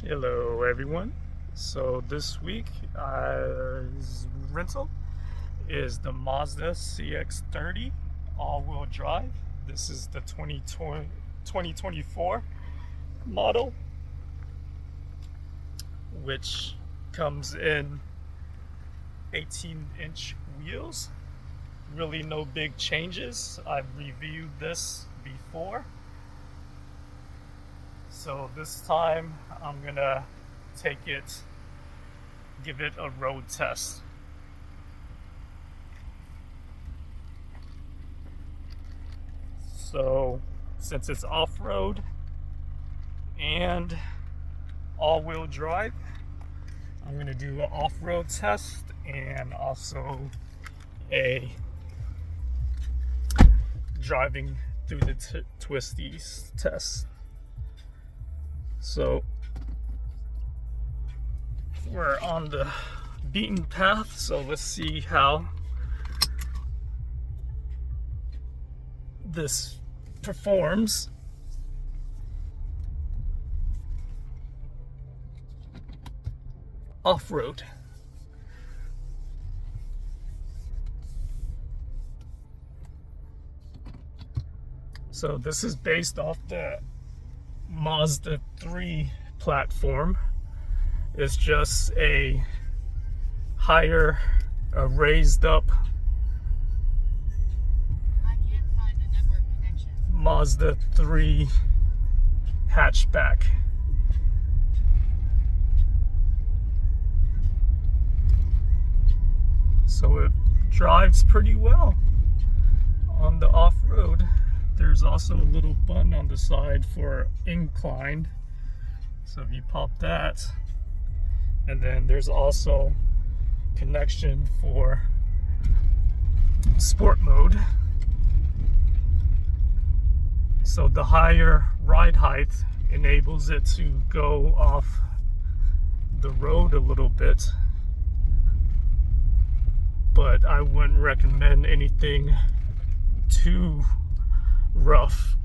Hello everyone. So this week rental is the Mazda CX-30 all-wheel drive. This is the 2024 model, which comes in 18-inch wheels. Really no big changes. I've reviewed this before. So this time I'm gonna give it a road test. So since it's off-road and all-wheel drive, I'm gonna do an off-road test and also a driving through the twisties test. So we're on the beaten path, so let's see how this performs. Off-road. So this is based off the Mazda 3 platform. It's just a higher, raised up Mazda 3 hatchback. So it drives pretty well on the off-road. There's also a little button on the side for inclined, so if you pop that, and then there's also connection for sport mode. So the higher ride height enables it to go off the road a little bit, but I wouldn't recommend anything too rough.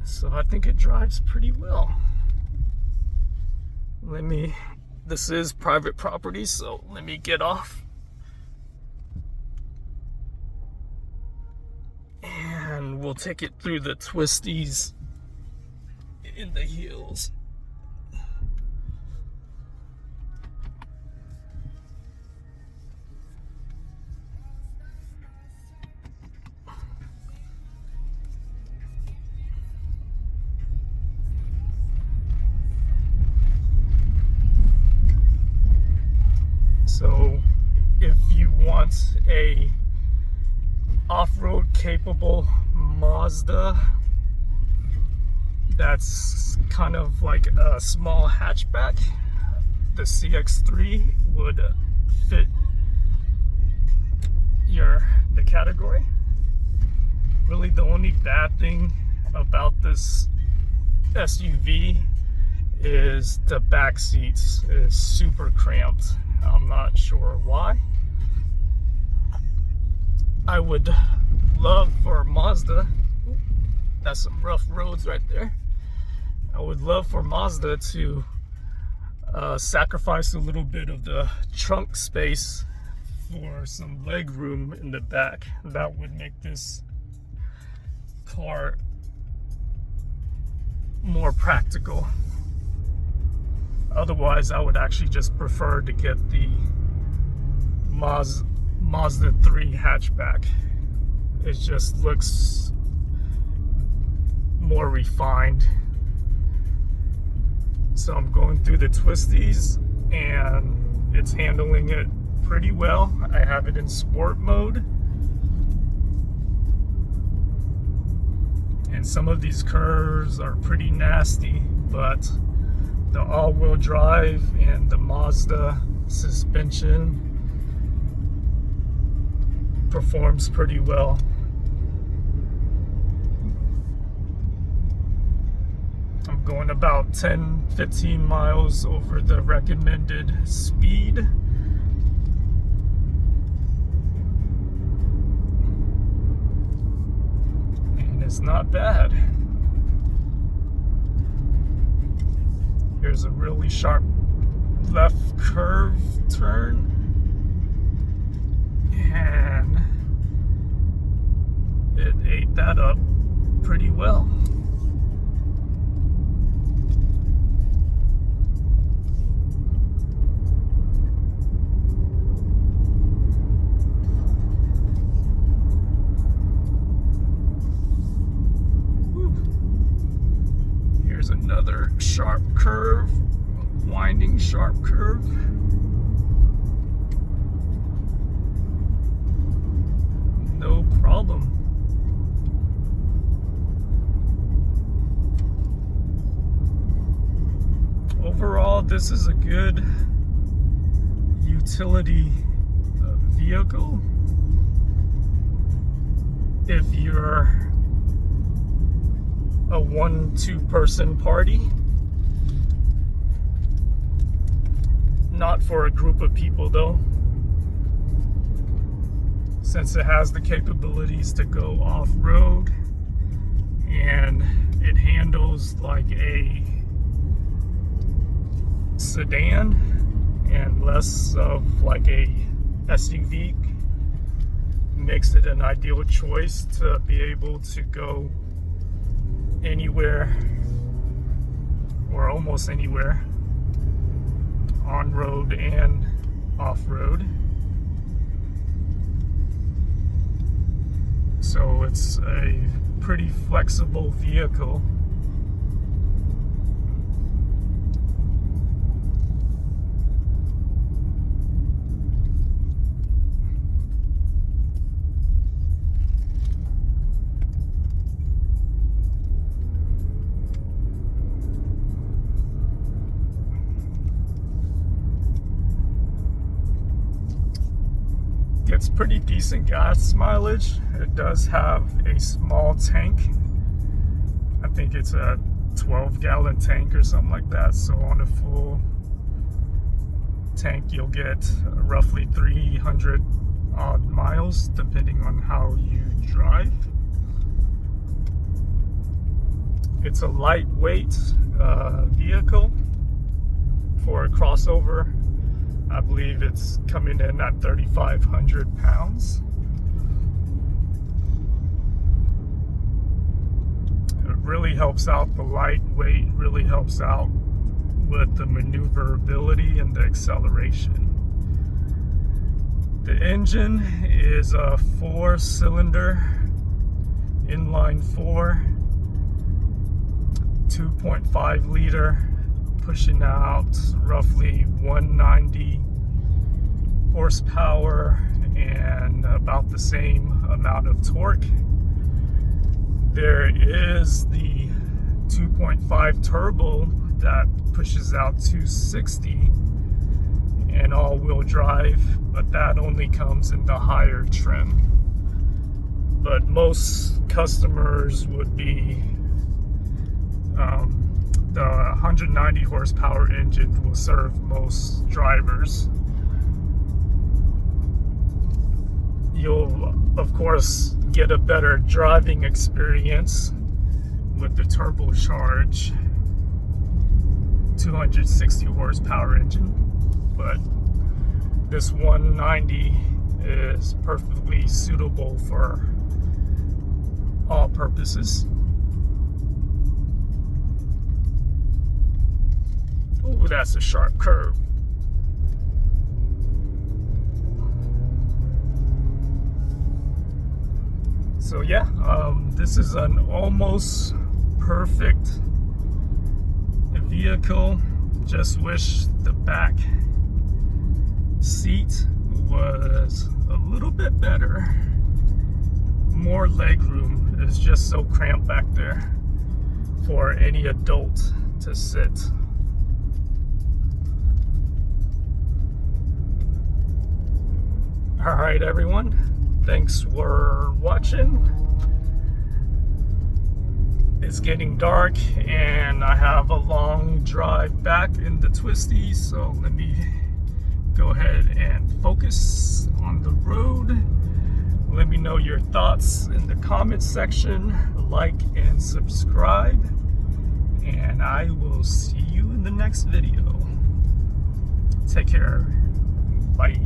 So I think it drives pretty well. This is private property, so let me get off. And we'll take it through the twisties in the hills. So if you want a off-road capable Mazda that's kind of like a small hatchback, the CX-3 would fit the category. Really the only bad thing about this SUV is the back seats is super cramped. I'm not sure why. I would love for Mazda, that's some rough roads right there. I would love for Mazda to sacrifice a little bit of the trunk space for some leg room in the back. That would make this car more practical. Otherwise, I would actually just prefer to get the Mazda 3 hatchback. It just looks more refined. So I'm going through the twisties and it's handling it pretty well. I have it in sport mode. And some of these curves are pretty nasty, but the all-wheel drive and the Mazda suspension performs pretty well. I'm going about 10-15 miles over the recommended speed. And it's not bad. there's a really sharp left curve turn, and it ate that up pretty well. Here's another sharp curve, winding sharp curve. No problem. Overall, this is a good utility vehicle if you're a 1-2 person party. Not for a group of people though, since it has the capabilities to go off-road and it handles like a sedan and less of like a SUV. Makes it an ideal choice to be able to go anywhere or almost anywhere, on road and off road. So it's a pretty flexible vehicle. Gets pretty decent gas mileage. It does have a small tank. I think it's a 12-gallon tank or something like that. So on a full tank, you'll get roughly 300 odd miles, depending on how you drive. It's a lightweight vehicle for a crossover. I believe it's coming in at 3,500 pounds. It really helps out the lightweight, really helps out with the maneuverability and the acceleration. The engine is a 4-cylinder, inline 4, 2.5 liter, pushing out roughly 190 horsepower and about the same amount of torque. There is the 2.5 turbo that pushes out 260 and all-wheel drive, but that only comes in the higher trim. But most customers would be the 190 horsepower engine will serve most drivers. You'll, of course, get a better driving experience with the turbocharged 260 horsepower engine, but this 190 is perfectly suitable for all purposes. Oh, that's a sharp curve. So yeah, this is an almost perfect vehicle. Just wish the back seat was a little bit better. More leg room. It's just so cramped back there for any adult to sit. All right, everyone. Thanks for watching. It's getting dark and I have a long drive back in the twisties, so let me go ahead and focus on the road. Let me know your thoughts in the comments section. Like and subscribe, and I will see you in the next video. Take care. Bye.